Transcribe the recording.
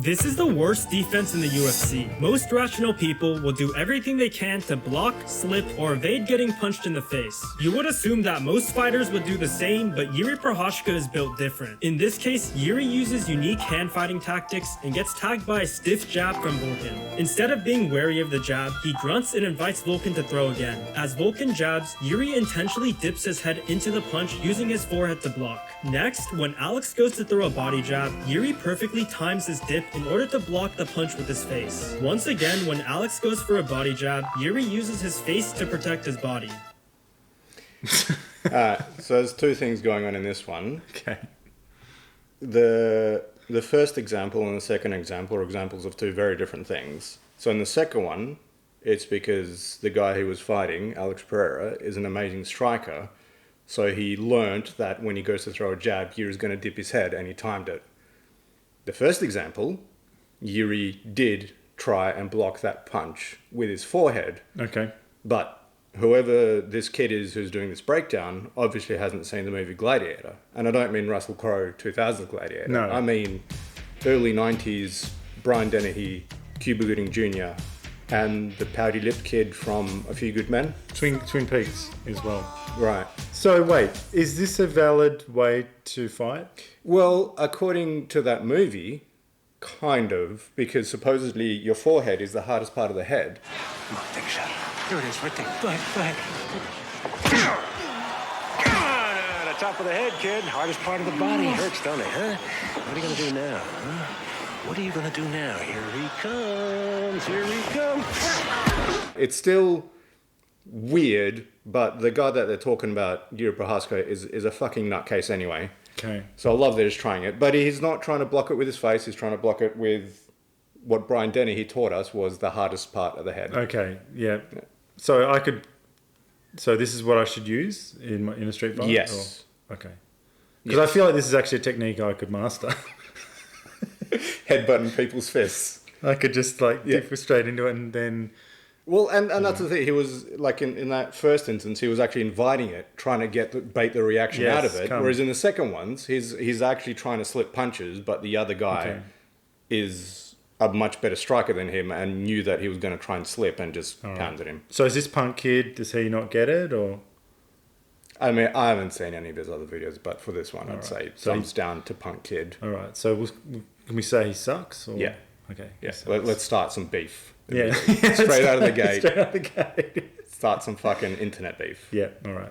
This is the worst defense in the UFC. Most rational people will do everything they can to block, slip, or evade getting punched in the face. You would assume that most fighters would do the same, but Yuri Prochazka is built different. In this case, Yuri uses unique hand fighting tactics and gets tagged by a stiff jab from Volkan. Instead of being wary of the jab, he grunts and invites Volkan to throw again. As Volkan jabs, Yuri intentionally dips his head into the punch using his forehead to block. Next, when Alex goes to throw a body jab, Yuri perfectly times his dip in order to block the punch with his face. Once again, when Alex goes for a body jab, Yuri uses his face to protect his body. So there's two things going on in this one. Okay. The first example and the second example are examples of two very different things. So in the second one, it's because the guy who was fighting, Alex Pereira, is an amazing striker. So he learnt that when he goes to throw a jab, Yuri's going to dip his head, and he timed it. The first example, Yuri did try and block that punch with his forehead. Okay. But whoever this kid is who's doing this breakdown obviously hasn't seen the movie Gladiator. And I don't mean Russell Crowe 2000 Gladiator. No. I mean early 90s Brian Dennehy, Cuba Gooding Jr. and the pouty-lipped kid from A Few Good Men. Twin Peaks as well. Right. So wait, is this a valid way to fight? Well, according to that movie, kind of, because supposedly your forehead is the hardest part of the head. Come on, take a shot. Here it is, right there. Go ahead. The top of the head, kid. Hardest part of the body. Hurts, don't it, huh? What are you gonna do now, huh? What are you gonna do now? Here he comes. It's still weird, but the guy that they're talking about, Yuri Prochazka, is a fucking nutcase anyway. Okay. So I love that he's trying it, but he's not trying to block it with his face. He's trying to block it with what Brian Dennehy taught us was the hardest part of the head. Okay. Yeah. So So this is what I should use in a street fight. Yes. Or, okay. Because I feel like this is actually a technique I could master. Headbutting people's fists. I could just dip straight into it and then. Well, and that's the thing. He was like in that first instance, he was actually inviting it, trying to bait the reaction out of it. Whereas in the second ones, he's actually trying to slip punches, but the other guy is a much better striker than him and knew that he was going to try and slip and just pounded him. So is this punk kid? Does he not get it or? I mean, I haven't seen any of his other videos, but for this one, I'd say thumbs down to punk kid. All right. So can we say he sucks? Or? Yeah. Okay. Yeah. Let's start some beef. Yeah. Straight out of the gate. Straight out of the gate. Start some fucking internet beef. Yeah. All right.